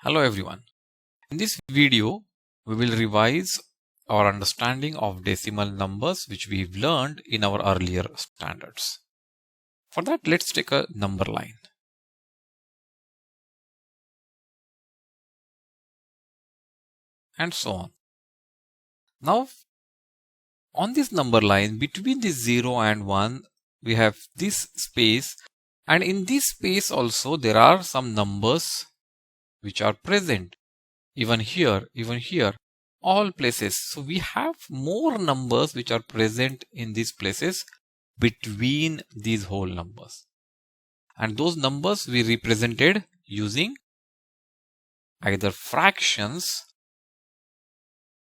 Hello everyone. In this video, we will revise our understanding of decimal numbers which we've learned in our earlier standards. For that, let's take a number line. And so on. Now, on this number line, between this 0 and 1, we have this space, and in this space also there are some numbers which are present. Even here, all places. So we have more numbers which are present in these places between these whole numbers. And those numbers we represented using either fractions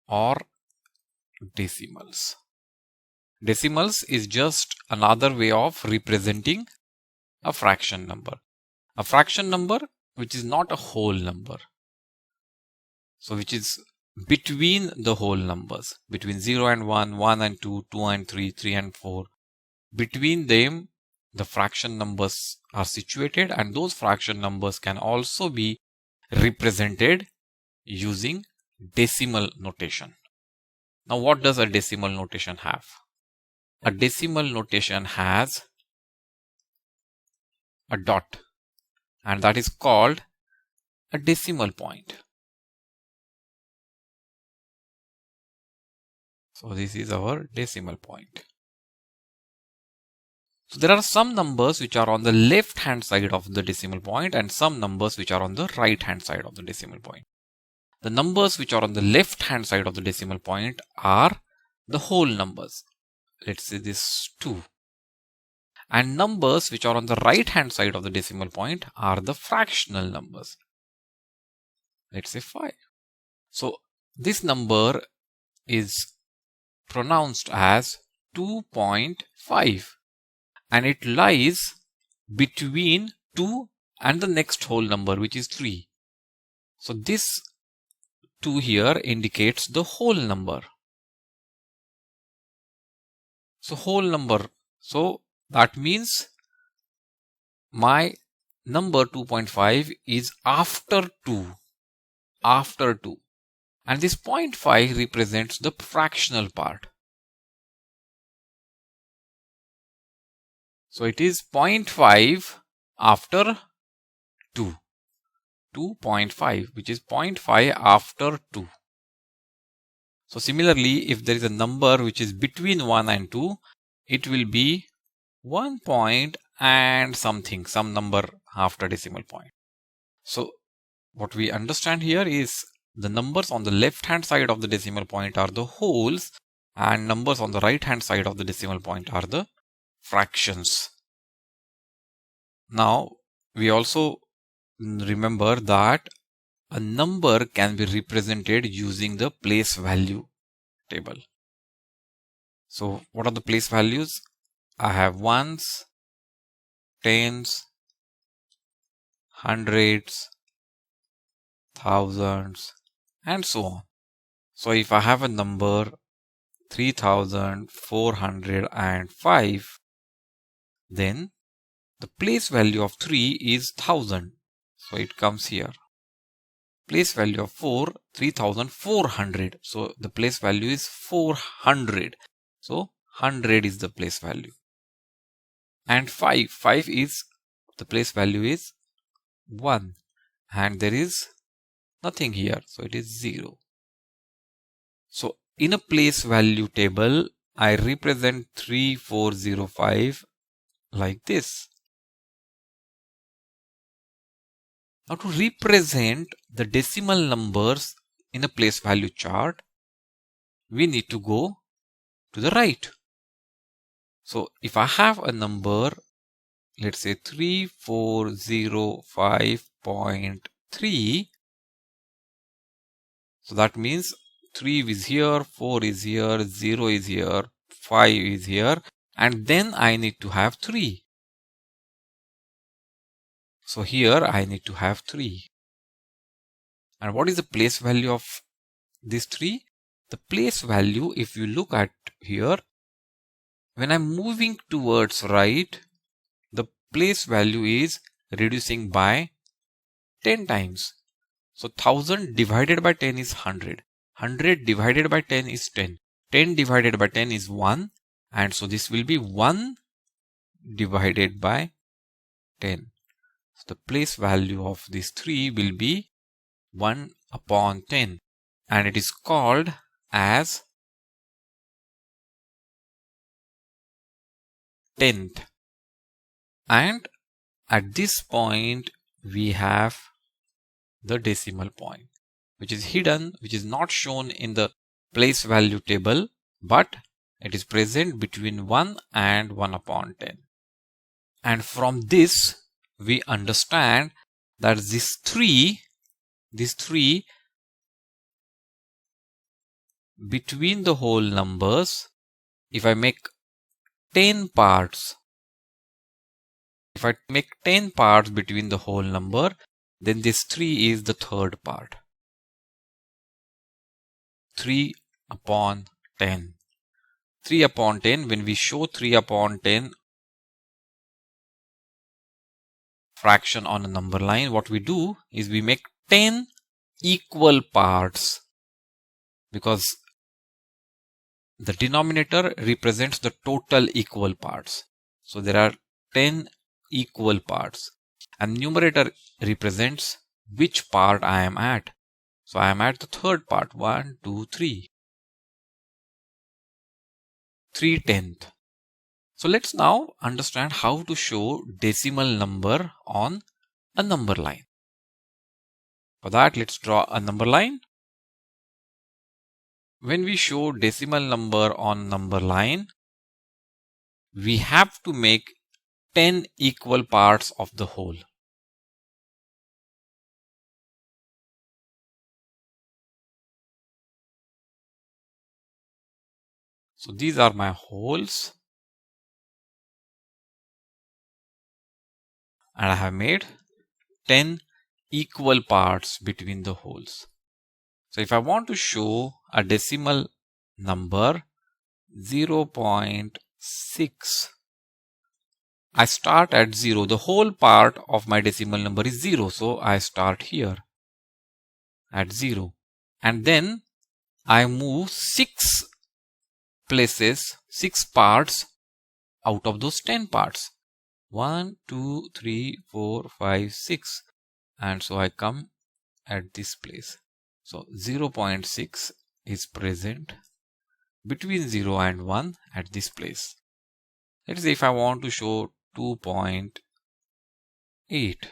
or decimals. Decimals is just another way of representing a fraction number. A fraction number which is not a whole number. So which is between the whole numbers, between 0 and 1, 1 and 2, 2 and 3, 3 and 4. Between them, the fraction numbers are situated, and those fraction numbers can also be represented using decimal notation. Now, what does a decimal notation have? A decimal notation has a dot, and that is called a decimal point. So this is our decimal point. So there are some numbers which are on the left hand side of the decimal point and some numbers which are on the right hand side of the decimal point. The numbers which are on the left hand side of the decimal point are the whole numbers. Let's say this 2. And numbers which are on the right hand side of the decimal point are the fractional numbers. Let's say 5. So this number is pronounced as 2.5 and it lies between 2 and the next whole number, which is 3. So this 2 here indicates the whole number. So whole number. So that means my number 2.5 is after 2. After 2. And this 0.5 represents the fractional part. So it is 0.5 after 2. 2.5, which is 0.5 after 2. So similarly, if there is a number which is between 1 and 2, it will be 1 point and something, some number after decimal point. So what we understand here is the numbers on the left hand side of the decimal point are the wholes and numbers on the right hand side of the decimal point are the fractions. Now we also remember that a number can be represented using the place value table. So what are the place values? I have ones, tens, hundreds, thousands, and so on. So if I have a number 3405, then the place value of 3 is 1000. So it comes here. Place value of 4, 3400. So the place value is 400. So 100 is the place value. And 5 is the place value is 1. And there is nothing here. So it is 0. So in a place value table, I represent 3405 like this. Now to represent the decimal numbers in a place value chart, we need to go to the right. So if I have a number, let's say 3405.3, so that means 3 is here, 4 is here, 0 is here, 5 is here, and then I need to have 3. So here I need to have 3. And what is the place value of this 3? The place value, if you look at here, when I'm moving towards right, the place value is reducing by 10 times. So 1000 divided by 10 is 100. 100 divided by 10 is 10. 10 divided by 10 is 1. And so this will be 1 divided by 10. So the place value of this 3 will be 1 upon 10. And it is called as 10th. And at this point we have the decimal point, which is hidden, which is not shown in the place value table, but it is present between 1 and 1 upon 10. And from this we understand that this 3 between the whole numbers, if I make 10 parts, between the whole number, then this 3 is the third part. 3 upon 10. 3 upon 10, when we show 3 upon 10 fraction on a number line, what we do is we make 10 equal parts, because the denominator represents the total equal parts. So there are 10 equal parts, and numerator represents which part I am at. So I am at the third part. 1, 2, 3. 3/10. So let's now understand how to show decimal number on a number line. For that, let's draw a number line. When we show decimal number on number line, we have to make 10 equal parts of the whole. So these are my wholes, and I have made 10 equal parts between the wholes. So if I want to show a decimal number 0.6, I start at 0. The whole part of my decimal number is 0. So I start here at 0. And then I move 6 places, 6 parts out of those 10 parts. 1, 2, 3, 4, 5, 6. And so I come at this place. So 0.6 is present between 0 and 1 at this place. Let's say if I want to show 2.8,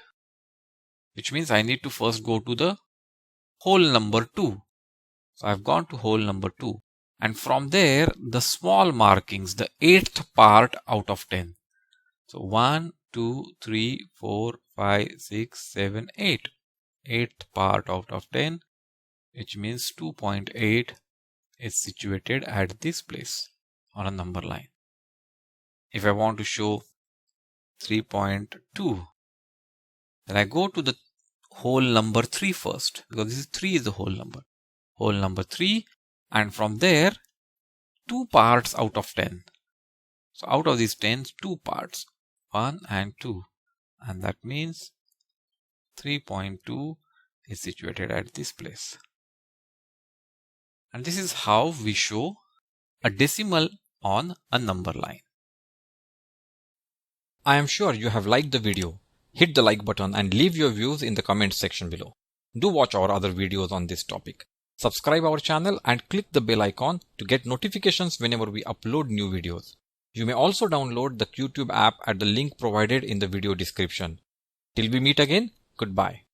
which means I need to first go to the whole number 2. So I've gone to whole number 2. And from there, the small markings, the 8th part out of 10. So 1, 2, 3, 4, 5, 6, 7, 8. 8th part out of 10, which means 2.8 is situated at this place on a number line. If I want to show 3.2, then I go to the whole number 3 first, because this is 3 is the whole number. Whole number 3, and from there 2 parts out of 10. So out of these 10, 2 parts, 1 and 2, and that means 3.2 is situated at this place. And this is how we show a decimal on a number line. I am sure you have liked the video. Hit the like button and leave your views in the comments section below. Do watch our other videos on this topic. Subscribe our channel and click the bell icon to get notifications whenever we upload new videos. You may also download the QTube app at the link provided in the video description. Till we meet again, goodbye.